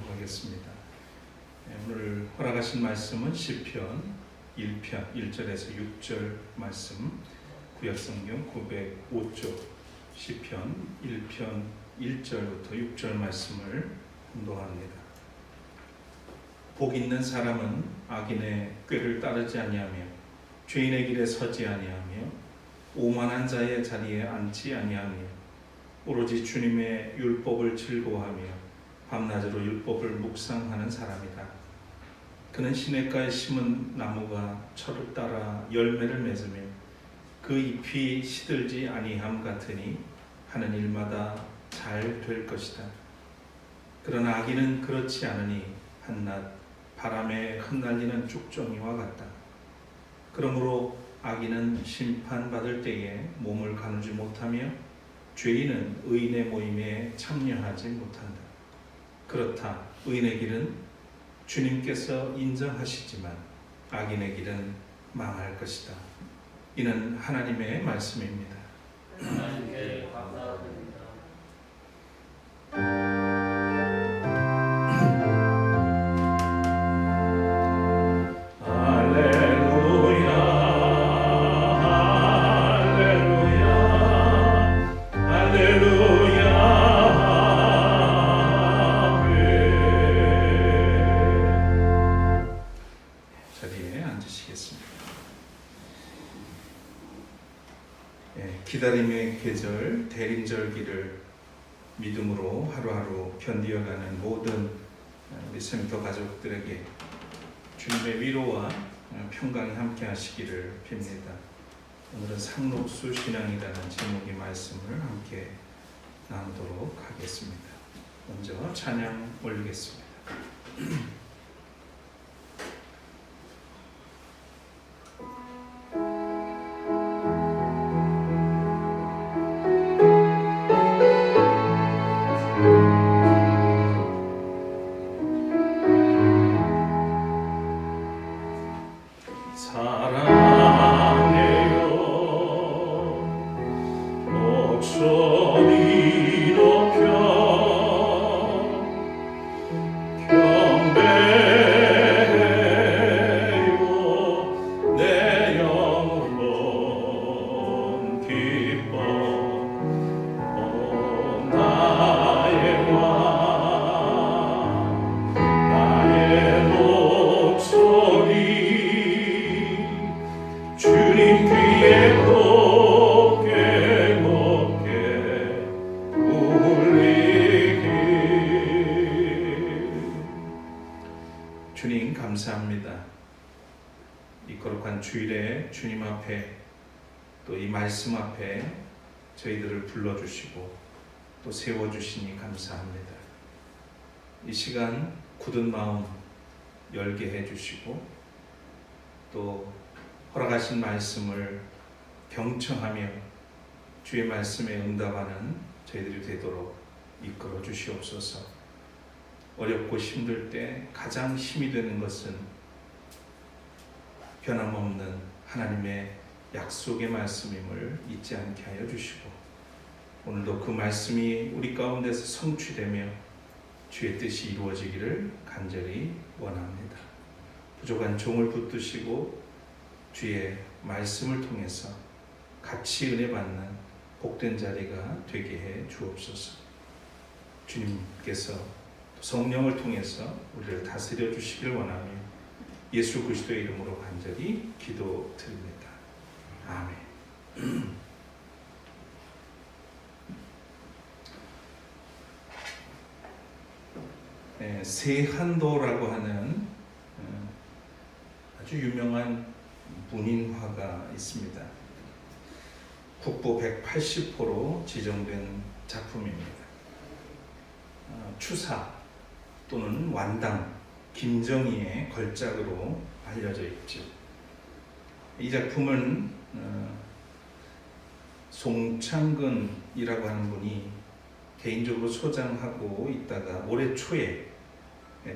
하겠습니다. 오늘 허락하신 말씀은 시편 1편 1절에서 6절 말씀, 구약성경 905쪽 시편 1편 1절부터 6절 말씀을 공독합니다. 복 있는 사람은 악인의 꾀를 따르지 아니하며 죄인의 길에 서지 아니하며 오만한 자의 자리에 앉지 아니하며 오로지 주님의 율법을 즐거워하며 밤낮으로 율법을 묵상하는 사람이다. 그는 시냇가에 심은 나무가 철을 따라 열매를 맺으며 그 잎이 시들지 아니함 같으니 하는 일마다 잘 될 것이다. 그러나 악인은 그렇지 않으니 한낱 바람에 흩날리는 쭉정이와 같다. 그러므로 악인은 심판받을 때에 몸을 가누지 못하며 죄인은 의인의 모임에 참여하지 못한다. 그렇다. 의인의 길은 주님께서 인정하시지만 악인의 길은 망할 것이다. 이는 하나님의 말씀입니다. 하나님께 감사드립니다. 기다림의 계절, 대림절기를 믿음으로 하루하루 견디어가는 모든 우리 세미터 가족들에게 주님의 위로와 평강이 함께 하시기를 빕니다. 오늘은 상록수 신앙이라는 제목의 말씀을 함께 나누도록 하겠습니다. 먼저 찬양 올리겠습니다. 주님 감사합니다. 이 거룩한 주일에 주님 앞에 또 이 말씀 앞에 저희들을 불러주시고 또 세워주시니 감사합니다. 이 시간 굳은 마음 열게 해주시고 또 허락하신 말씀을 경청하며 주의 말씀에 응답하는 저희들이 되도록 이끌어 주시옵소서. 어렵고 힘들 때 가장 힘이 되는 것은 변함없는 하나님의 약속의 말씀임을 잊지 않게 하여 주시고 오늘도 그 말씀이 우리 가운데서 성취되며 주의 뜻이 이루어지기를 간절히 원합니다. 부족한 종을 붙드시고 주의 말씀을 통해서 같이 은혜 받는 복된 자리가 되게 해 주옵소서. 주님께서 성령을 통해서 우리를 다스려 주시길 원하며 예수 그리스도의 이름으로 간절히 기도드립니다. 아멘. 네, 세한도라고 하는 아주 유명한 문인화가 있습니다. 국보 180호로 지정된 작품입니다. 추사 또는 완당, 김정희의 걸작으로 알려져 있죠. 이 작품은 송창근이라고 하는 분이 개인적으로 소장하고 있다가 올해 초에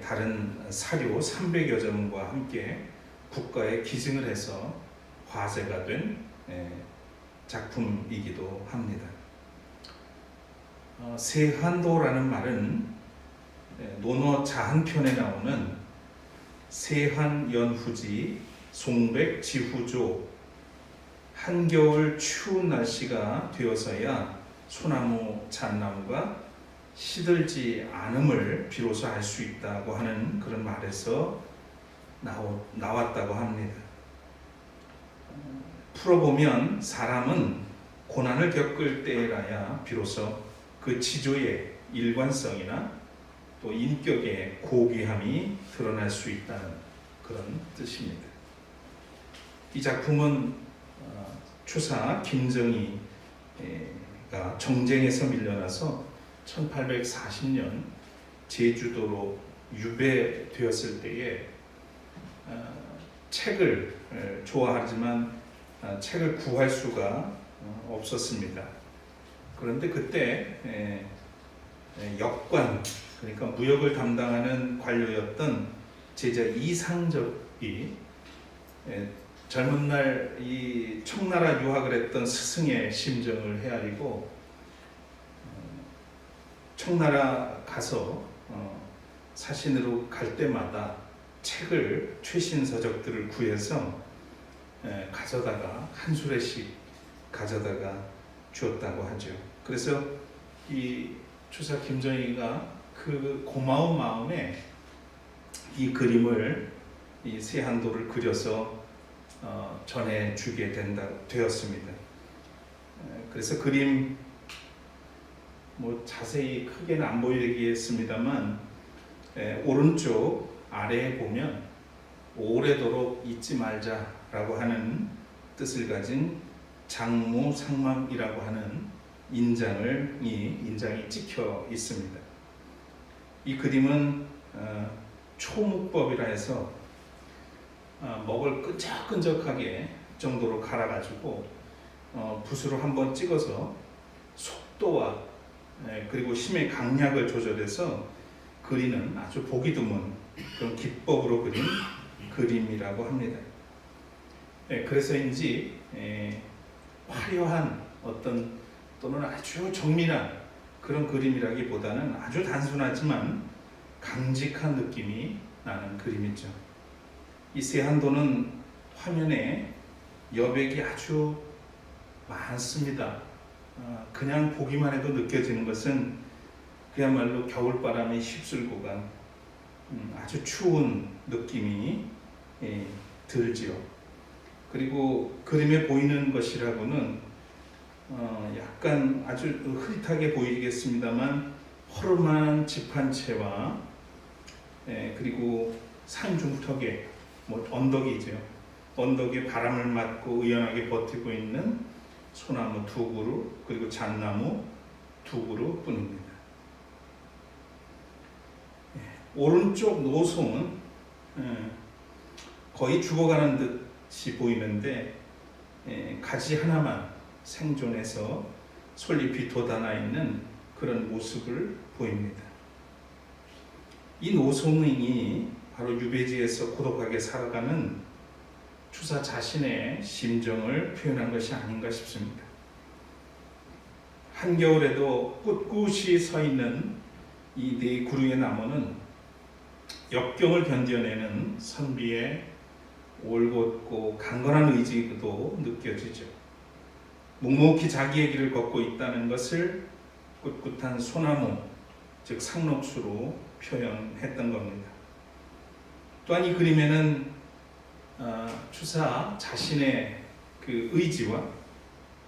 다른 사료 300여 점과 함께 국가에 기증을 해서 화제가 된 작품이기도 합니다. 세한도라는 말은 논어 자한편에 나오는 세한연후지 송백지후조 한겨울 추운 날씨가 되어서야 소나무 잣나무가 시들지 않음을 비로소 알 수 있다고 하는 그런 말에서 나왔다고 합니다. 풀어보면 사람은 고난을 겪을 때라야 비로소 그 지조의 일관성이나 또 인격의 고귀함이 드러날 수 있다는 그런 뜻입니다. 이 작품은 추사 김정희가 정쟁에서 밀려나서 1840년 제주도로 유배되었을 때에 책을 좋아하지만 책을 구할 수가 없었습니다. 그런데 그때 역관, 그러니까 무역을 담당하는 관료였던 제자 이상적이 젊은 날 이 청나라 유학을 했던 스승의 심정을 헤아리고 청나라 가서 사신으로 갈 때마다 책을 최신 서적들을 구해서 가져다가 한 수레씩 가져다가 주었다고 하죠. 그래서 이 추사 김정희가 그 고마운 마음에 이 그림을 이 세한도를 그려서 전해주게 되었습니다. 그래서 그림 자세히 크게는 안 보이겠습니다만 오른쪽 아래에 보면 오래도록 잊지 말자라고 하는 뜻을 가진 장무상망이라고 하는 인장이 찍혀 있습니다. 이 그림은 초묵법이라 해서 먹을 끈적끈적하게 정도로 갈아가지고 붓으로 한번 찍어서 속도와 그리고 힘의 강약을 조절해서 그리는 아주 보기 드문 그런 기법으로 그린 그림이라고 합니다. 그래서인지 화려한 어떤 또는 아주 정밀한 그런 그림이라기보다는 아주 단순하지만 강직한 느낌이 나는 그림이죠. 이 세한도는 화면에 여백이 아주 많습니다. 그냥 보기만 해도 느껴지는 것은 그야말로 겨울바람이 휩쓸고 간 아주 추운 느낌이 들지요. 그리고 그림에 보이는 것이라고는 약간 아주 흐릿하게 보이겠습니다만 허름한 집 한 채와 그리고 산중턱에 언덕이죠. 언덕에 바람을 맞고 의연하게 버티고 있는 소나무 두 그루 그리고 잣나무 두 그루 뿐입니다. 오른쪽 노송은 거의 죽어가는 듯이 보이는데 가지 하나만 생존해서 솔잎이 돋아나 있는 그런 모습을 보입니다. 이 노송이 바로 유배지에서 고독하게 살아가는 추사 자신의 심정을 표현한 것이 아닌가 싶습니다. 한겨울에도 꿋꿋이 서 있는 이 네 그루의 나무는 역경을 견뎌내는 선비의 올곧고 강건한 의지도 느껴지죠. 묵묵히 자기의 길을 걷고 있다는 것을 꿋꿋한 소나무, 즉 상록수로 표현했던 겁니다. 또한 이 그림에는 추사 자신의 그 의지와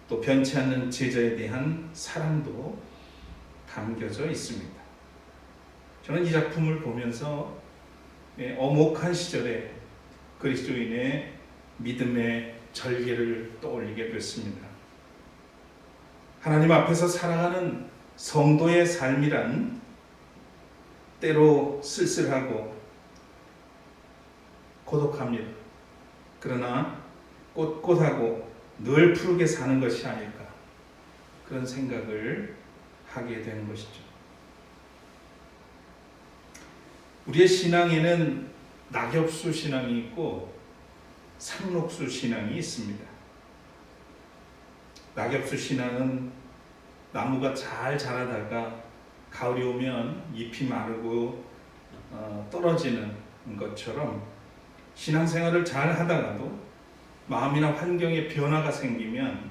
또 변치 않는 제자에 대한 사랑도 담겨져 있습니다. 저는 이 작품을 보면서 어목한 시절에 그리스도인의 믿음의 절개를 떠올리게 됐습니다. 하나님 앞에서 살아가는 성도의 삶이란 때로 쓸쓸하고 고독합니다. 그러나 꼿꼿하고 늘 푸르게 사는 것이 아닐까 그런 생각을 하게 되는 것이죠. 우리의 신앙에는 낙엽수 신앙이 있고 상록수 신앙이 있습니다. 낙엽수 신앙은 나무가 잘 자라다가 가을이 오면 잎이 마르고 떨어지는 것처럼 신앙생활을 잘 하다가도 마음이나 환경에 변화가 생기면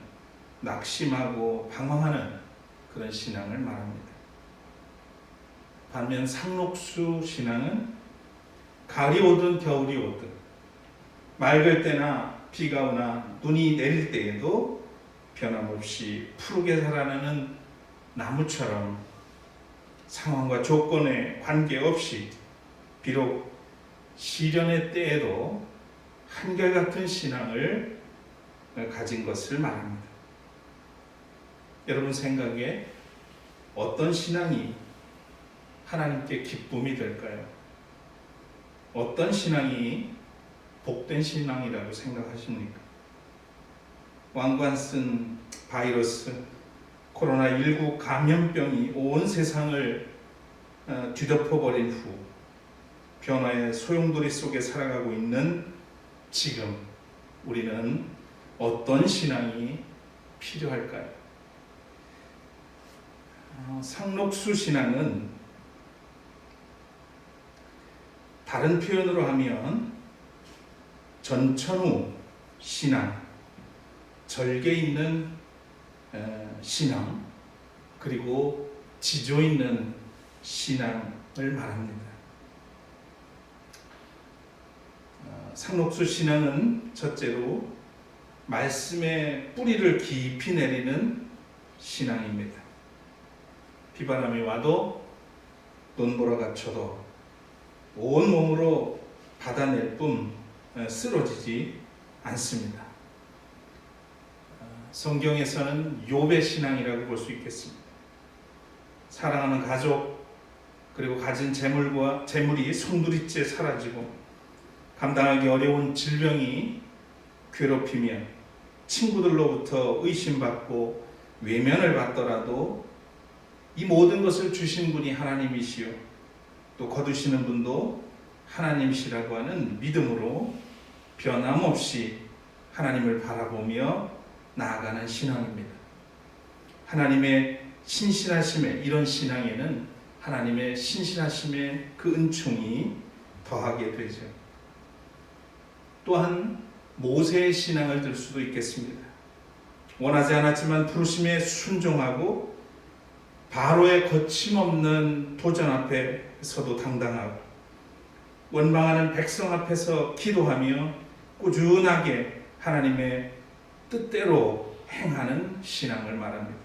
낙심하고 방황하는 그런 신앙을 말합니다. 반면 상록수 신앙은 가을이 오든 겨울이 오든 맑을 때나 비가 오나 눈이 내릴 때에도 변함없이 푸르게 자라나는 나무처럼 상황과 조건에 관계없이 비록 시련의 때에도 한결같은 신앙을 가진 것을 말합니다. 여러분 생각에 어떤 신앙이 하나님께 기쁨이 될까요? 어떤 신앙이 복된 신앙이라고 생각하십니까? 왕관 쓴 바이러스, 코로나19 감염병이 온 세상을 뒤덮어버린 후 변화의 소용돌이 속에 살아가고 있는 지금 우리는 어떤 신앙이 필요할까요? 상록수 신앙은 다른 표현으로 하면 전천후 신앙, 절개 있는 신앙, 그리고 지조 있는 신앙을 말합니다. 상록수 신앙은 첫째로 말씀의 뿌리를 깊이 내리는 신앙입니다. 비바람이 와도 눈보라가 쳐도 온 몸으로 받아낼 뿐 쓰러지지 않습니다. 성경에서는 욥의 신앙이라고 볼 수 있겠습니다. 사랑하는 가족 그리고 가진 재물이 송두리째 사라지고 감당하기 어려운 질병이 괴롭히며 친구들로부터 의심받고 외면을 받더라도 이 모든 것을 주신 분이 하나님이시요 또 거두시는 분도 하나님이시라고 하는 믿음으로 변함없이 하나님을 바라보며 나아가는 신앙입니다. 하나님의 신실하심에 이런 신앙에는 하나님의 신실하심의 그 은총이 더하게 되죠. 또한 모세의 신앙을 들 수도 있겠습니다. 원하지 않았지만 부르심에 순종하고 바로의 거침없는 도전 앞에서도 당당하고 원망하는 백성 앞에서 기도하며 꾸준하게 하나님의 뜻대로 행하는 신앙을 말합니다.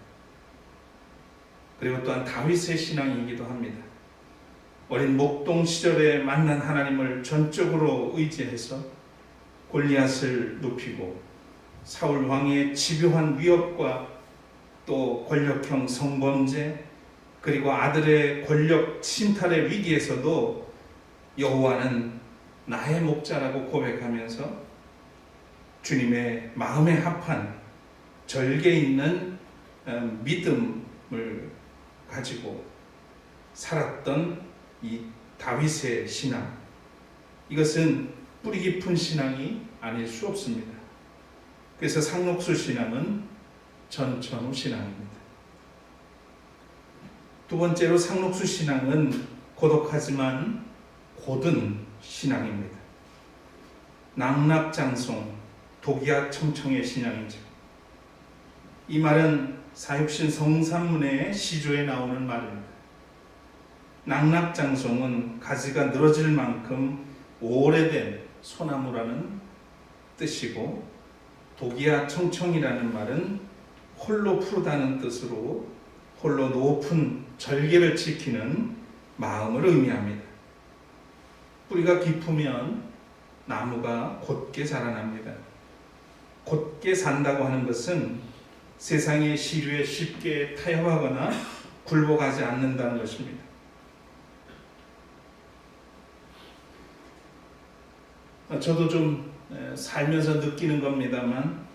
그리고 또한 다윗의 신앙이기도 합니다. 어린 목동 시절에 만난 하나님을 전적으로 의지해서 골리앗을 눕히고 사울 왕의 집요한 위협과 또 권력형 성범죄 그리고 아들의 권력 침탈의 위기에서도 여호와는 나의 목자라고 고백하면서 주님의 마음에 합한 절개 있는 믿음을 가지고 살았던 이 다윗의 신앙, 이것은 뿌리 깊은 신앙이 아닐 수 없습니다. 그래서 상록수 신앙은 전천후 신앙입니다. 두 번째로 상록수 신앙은 고독하지만 고든 신앙입니다. 낙락장송, 독야청청의 신앙이죠. 이 말은 사육신 성산문의 시조에 나오는 말입니다. 낙락장송은 가지가 늘어질 만큼 오래된 소나무라는 뜻이고 독야청청이라는 말은 홀로 푸르다는 뜻으로 홀로 높은 절개를 지키는 마음을 의미합니다. 뿌리가 깊으면 나무가 곧게 자라납니다. 곧게 산다고 하는 것은 세상의 시류에 쉽게 타협하거나 굴복하지 않는다는 것입니다. 저도 좀 살면서 느끼는 겁니다만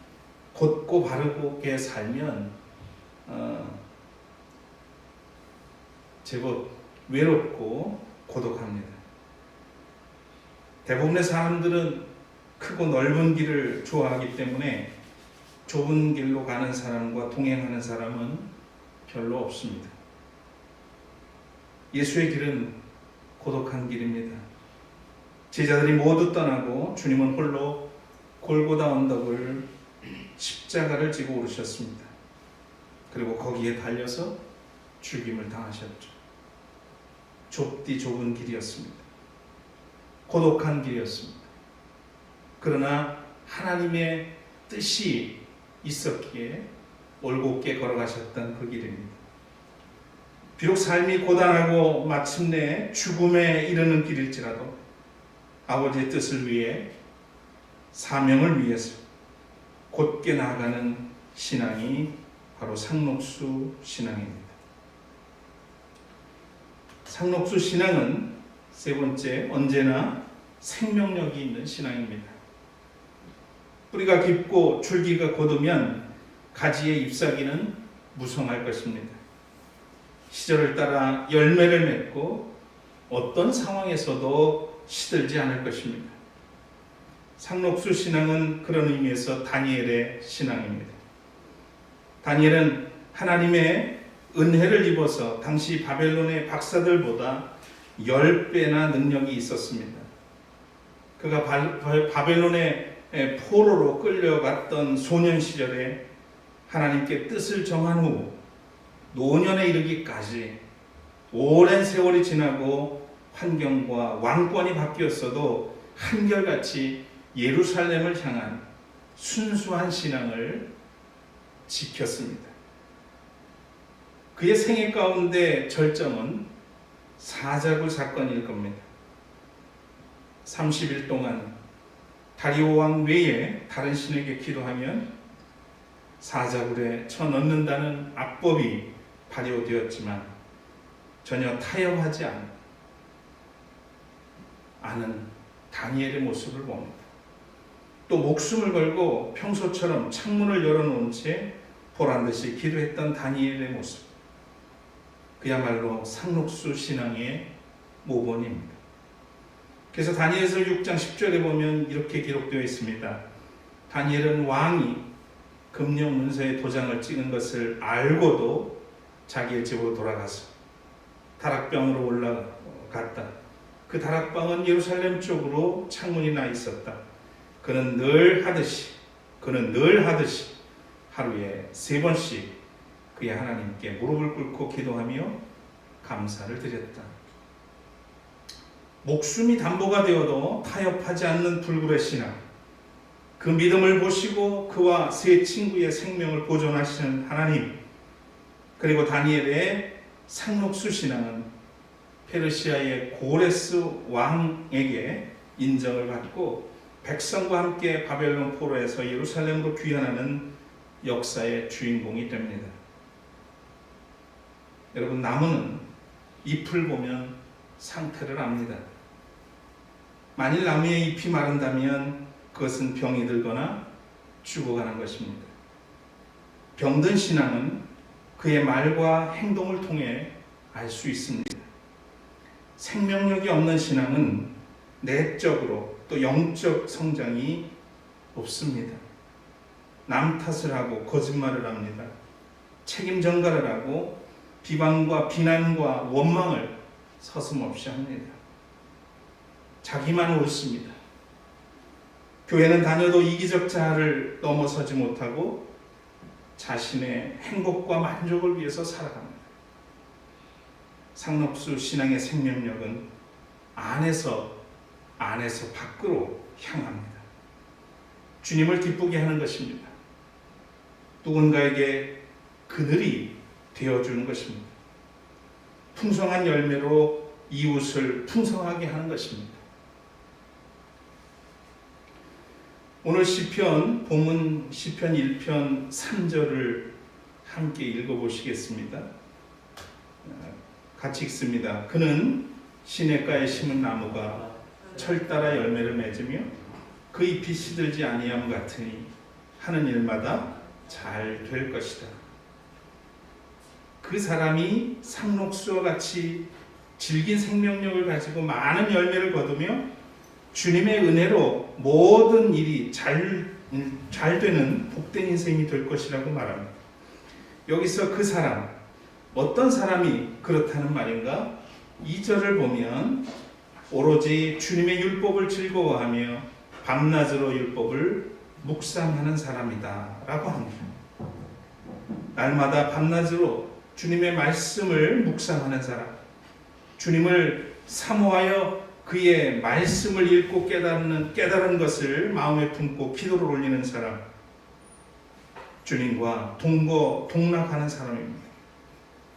곧고 바르게 살면 제법 외롭고 고독합니다. 대부분의 사람들은 크고 넓은 길을 좋아하기 때문에 좁은 길로 가는 사람과 동행하는 사람은 별로 없습니다. 예수의 길은 고독한 길입니다. 제자들이 모두 떠나고 주님은 홀로 골고다 언덕을 십자가를 지고 오르셨습니다. 그리고 거기에 달려서 죽임을 당하셨죠. 좁디 좁은 길이었습니다. 고독한 길이었습니다. 그러나 하나님의 뜻이 있었기에 올곧게 걸어가셨던 그 길입니다. 비록 삶이 고단하고 마침내 죽음에 이르는 길일지라도 아버지의 뜻을 위해, 사명을 위해서 곧게 나아가는 신앙이 바로 상록수 신앙입니다. 상록수 신앙은 세 번째, 언제나 생명력이 있는 신앙입니다. 뿌리가 깊고 줄기가 곧으면 가지의 잎사귀는 무성할 것입니다. 시절을 따라 열매를 맺고 어떤 상황에서도 시들지 않을 것입니다. 상록수 신앙은 그런 의미에서 다니엘의 신앙입니다. 다니엘은 하나님의 은혜를 입어서 당시 바벨론의 박사들보다 10배나 능력이 있었습니다. 그가 바벨론의 포로로 끌려갔던 소년 시절에 하나님께 뜻을 정한 후 노년에 이르기까지 오랜 세월이 지나고 환경과 왕권이 바뀌었어도 한결같이 예루살렘을 향한 순수한 신앙을 지켰습니다. 그의 생애 가운데 절정은 사자굴 사건일 겁니다. 30일 동안 다리오 왕 외에 다른 신에게 기도하면 사자굴에 쳐넣는다는 압법이 발효되었지만 전혀 타협하지 않은 다니엘의 모습을 봅니다. 또 목숨을 걸고 평소처럼 창문을 열어놓은 채 보란듯이 기도했던 다니엘의 모습, 그야말로 상록수 신앙의 모본입니다. 그래서 다니엘서 6장 10절에 보면 이렇게 기록되어 있습니다. 다니엘은 왕이 금령 문서에 도장을 찍은 것을 알고도 자기의 집으로 돌아가서 다락방으로 올라갔다. 그 다락방은 예루살렘 쪽으로 창문이 나 있었다. 그는 늘 하듯이 하루에 3번씩 그의 하나님께 무릎을 꿇고 기도하며 감사를 드렸다. 목숨이 담보가 되어도 타협하지 않는 불굴의 신앙, 그 믿음을 보시고 그와 세 친구의 생명을 보존하시는 하나님, 그리고 다니엘의 상록수 신앙은 페르시아의 고레스 왕에게 인정을 받고 백성과 함께 바벨론 포로에서 예루살렘으로 귀환하는 역사의 주인공이 됩니다. 여러분, 나무는 잎을 보면 상태를 압니다. 만일 나무의 잎이 마른다면 그것은 병이 들거나 죽어가는 것입니다. 병든 신앙은 그의 말과 행동을 통해 알 수 있습니다. 생명력이 없는 신앙은 내적으로 또 영적 성장이 없습니다. 남 탓을 하고 거짓말을 합니다. 책임 전가를 하고 비방과 비난과 원망을 서슴없이 합니다. 자기만 옳습니다. 교회는 다녀도 이기적 자아를 넘어서지 못하고 자신의 행복과 만족을 위해서 살아갑니다. 상록수 신앙의 생명력은 안에서 밖으로 향합니다. 주님을 기쁘게 하는 것입니다. 누군가에게 그늘이 되어주는 것입니다. 풍성한 열매로 이웃을 풍성하게 하는 것입니다. 오늘 시편, 본문 시편 1편 3절을 함께 읽어보시겠습니다. 같이 읽습니다. 그는 시냇가에 심은 나무가 철 따라 열매를 맺으며 그 잎이 시들지 아니함 같으니 하는 일마다 잘 될 것이다. 그 사람이 상록수와 같이 질긴 생명력을 가지고 많은 열매를 거두며 주님의 은혜로 모든 일이 잘 되는 복된 인생이 될 것이라고 말합니다. 여기서 그 사람, 어떤 사람이 그렇다는 말인가? 2절을 보면 오로지 주님의 율법을 즐거워하며 밤낮으로 율법을 묵상하는 사람이다 라고 합니다. 날마다 밤낮으로 주님의 말씀을 묵상하는 사람, 주님을 사모하여 그의 말씀을 읽고 깨달은 것을 마음에 품고 기도를 올리는 사람, 주님과 동락하는 사람입니다.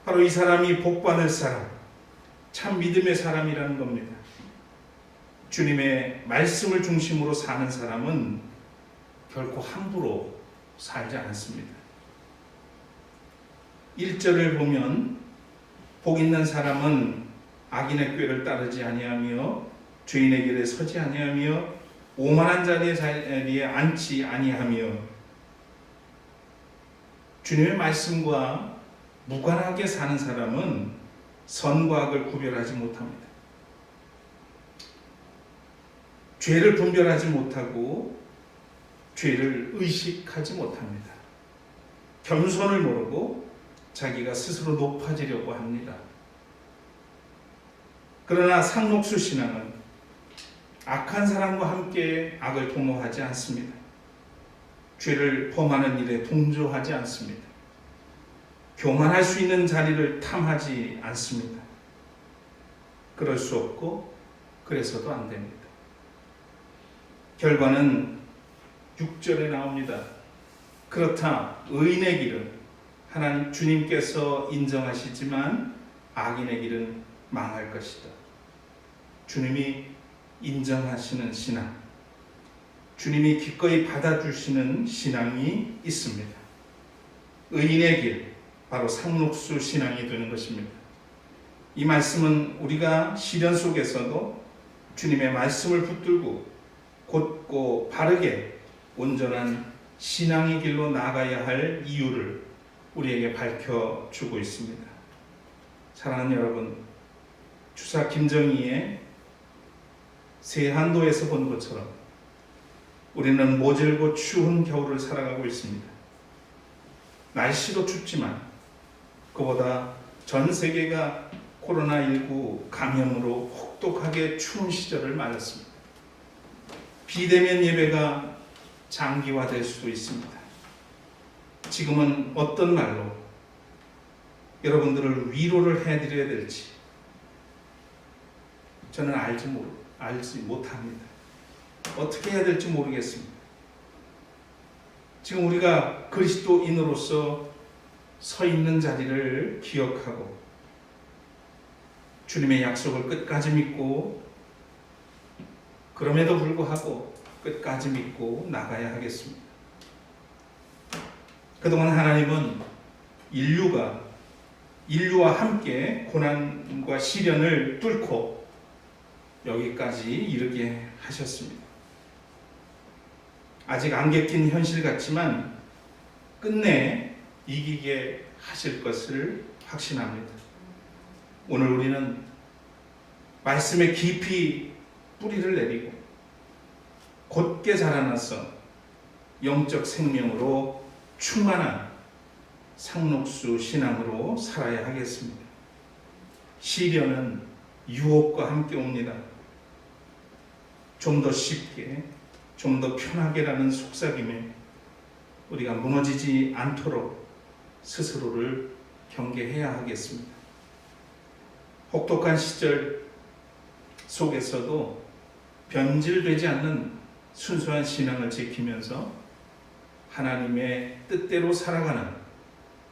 바로 이 사람이 복받을 사람, 참 믿음의 사람이라는 겁니다. 주님의 말씀을 중심으로 사는 사람은 결코 함부로 살지 않습니다. 1절을 보면 복 있는 사람은 악인의 꾀를 따르지 아니하며 죄인의 길에 서지 아니하며 오만한 자리에 앉지 아니하며 주님의 말씀과 무관하게 사는 사람은 선과 악을 구별하지 못합니다. 죄를 분별하지 못하고 죄를 의식하지 못합니다. 겸손을 모르고 자기가 스스로 높아지려고 합니다. 그러나 상록수 신앙은 악한 사람과 함께 악을 동호하지 않습니다. 죄를 범하는 일에 동조하지 않습니다. 교만할 수 있는 자리를 탐하지 않습니다. 그럴 수 없고 그래서도 안 됩니다. 결과는 6절에 나옵니다. 그렇다 의인의 길은 하나님 주님께서 인정하시지만 악인의 길은 망할 것이다. 주님이 인정하시는 신앙, 주님이 기꺼이 받아주시는 신앙이 있습니다. 의인의 길, 바로 상록수 신앙이 되는 것입니다. 이 말씀은 우리가 시련 속에서도 주님의 말씀을 붙들고 곧고 바르게 온전한 신앙의 길로 나아가야 할 이유를 우리에게 밝혀주고 있습니다. 사랑하는 여러분, 주사 김정희의 세한도에서 본 것처럼 우리는 모질고 추운 겨울을 살아가고 있습니다. 날씨도 춥지만 그보다 전 세계가 코로나19 감염으로 혹독하게 추운 시절을 맞았습니다. 비대면 예배가 장기화될 수도 있습니다. 지금은 어떤 말로 여러분들을 위로를 해드려야 될지 저는 알지 못합니다. 어떻게 해야 될지 모르겠습니다. 지금 우리가 그리스도인으로서 서 있는 자리를 기억하고 주님의 약속을 끝까지 믿고 그럼에도 불구하고 끝까지 믿고 나가야 하겠습니다. 그동안 하나님은 인류와 함께 고난과 시련을 뚫고 여기까지 이르게 하셨습니다. 아직 안 겪인 현실 같지만 끝내 이기게 하실 것을 확신합니다. 오늘 우리는 말씀에 깊이 뿌리를 내리고 곧게 자라나서 영적 생명으로 충만한 상록수 신앙으로 살아야 하겠습니다. 시련은 유혹과 함께 옵니다. 좀 더 쉽게, 좀 더 편하게라는 속삭임에 우리가 무너지지 않도록 스스로를 경계해야 하겠습니다. 혹독한 시절 속에서도 변질되지 않는 순수한 신앙을 지키면서 하나님의 뜻대로 살아가는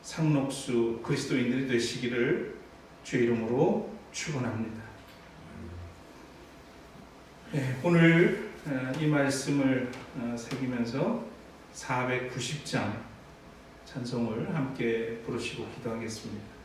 상록수 그리스도인들이 되시기를 주의 이름으로 축원합니다. 오늘 이 말씀을 새기면서 490장 찬송을 함께 부르시고 기도하겠습니다.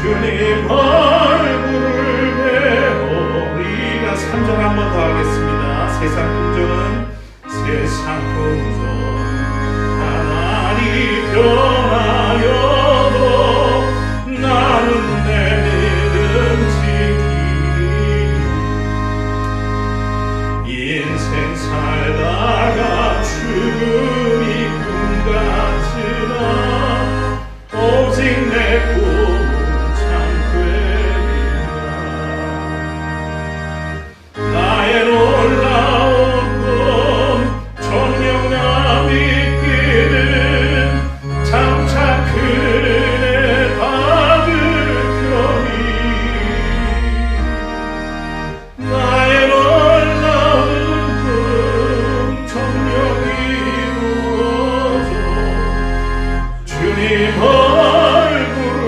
주님 얼굴을 배워. 우리가 3절 한 번 더 하겠습니다. 세상 풍조는 세상 풍조 하나님 변하여도 나는 내 믿음 지키리. 인생 살다가 죽음이 꿈 같으나 오직 내 꿈은 참되리라. 나의 놀라운 꿈 정령나 믿기는 장차 그네 받으려니. 나의 놀라운 꿈 정령이 이루어져 주님 얼굴을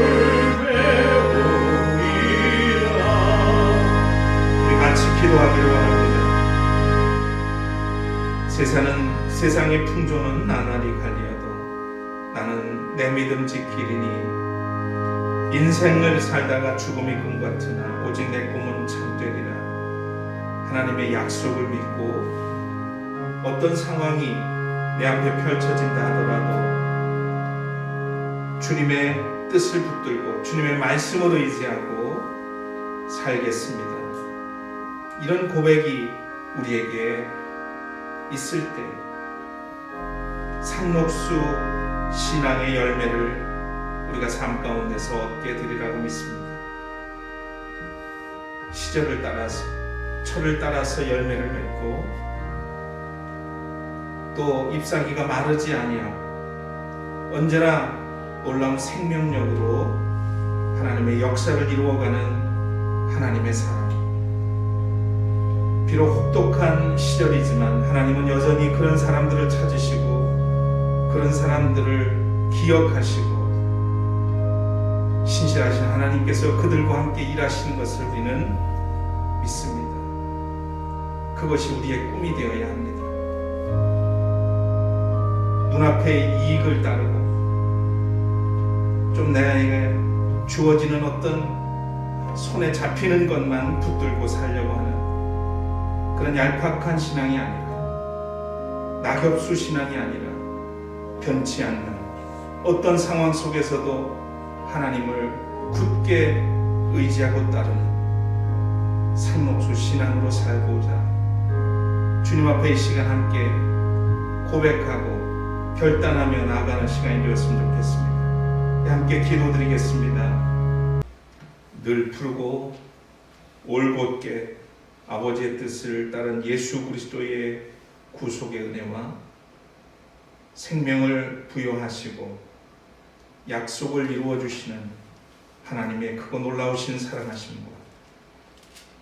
배우리라. 우리 같이 기도하기를 원합니다. 세상의 풍조는 나날이 갈리어도 나는 내 믿음 지키리니. 인생을 살다가 죽음이 꿈 같으나 오직 내 꿈은 참되리라. 하나님의 약속을 믿고 어떤 상황이 내 앞에 펼쳐진다 하더라도 주님의 뜻을 붙들고 주님의 말씀으로 의지하고 살겠습니다. 이런 고백이 우리에게 있을 때 상록수 신앙의 열매를 우리가 삶 가운데서 얻게 되리라고 믿습니다. 시절을 따라서 철을 따라서 열매를 맺고 또 잎사귀가 마르지 아니하고 언제나 놀라운 생명력으로 하나님의 역사를 이루어가는 하나님의 사랑. 비록 혹독한 시절이지만 하나님은 여전히 그런 사람들을 찾으시고 그런 사람들을 기억하시고 신실하신 하나님께서 그들과 함께 일하시는 것을 우리는 믿습니다. 그것이 우리의 꿈이 되어야 합니다. 눈앞의 이익을 따르고 좀 내게 주어지는 어떤 손에 잡히는 것만 붙들고 살려고 하는 그런 얄팍한 신앙이 아니라, 낙엽수 신앙이 아니라 변치 않는 어떤 상황 속에서도 하나님을 굳게 의지하고 따르는 상록수 신앙으로 살고자 주님 앞에 이 시간 함께 고백하고 결단하며 나아가는 시간이 되었으면 좋겠습니다. 함께 기도드리겠습니다. 늘 푸르고 올곧게 아버지의 뜻을 따른 예수 그리스도의 구속의 은혜와 생명을 부여하시고 약속을 이루어 주시는 하나님의 크고 놀라우신 사랑하심과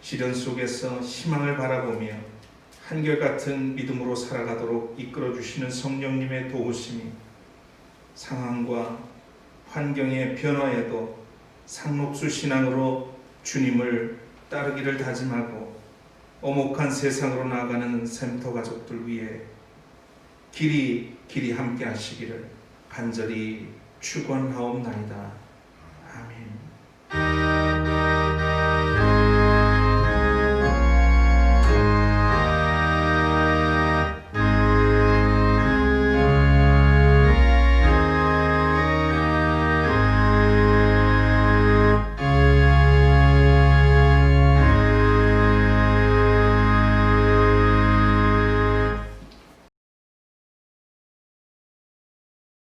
시련 속에서 희망을 바라보며 한결같은 믿음으로 살아가도록 이끌어 주시는 성령님의 도우심이 상황과 환경의 변화에도 상록수 신앙으로 주님을 따르기를 다짐하고 오목한 세상으로 나아가는 샘터 가족들 위해 길이 함께 하시기를 간절히 축원하옵나이다. 아멘.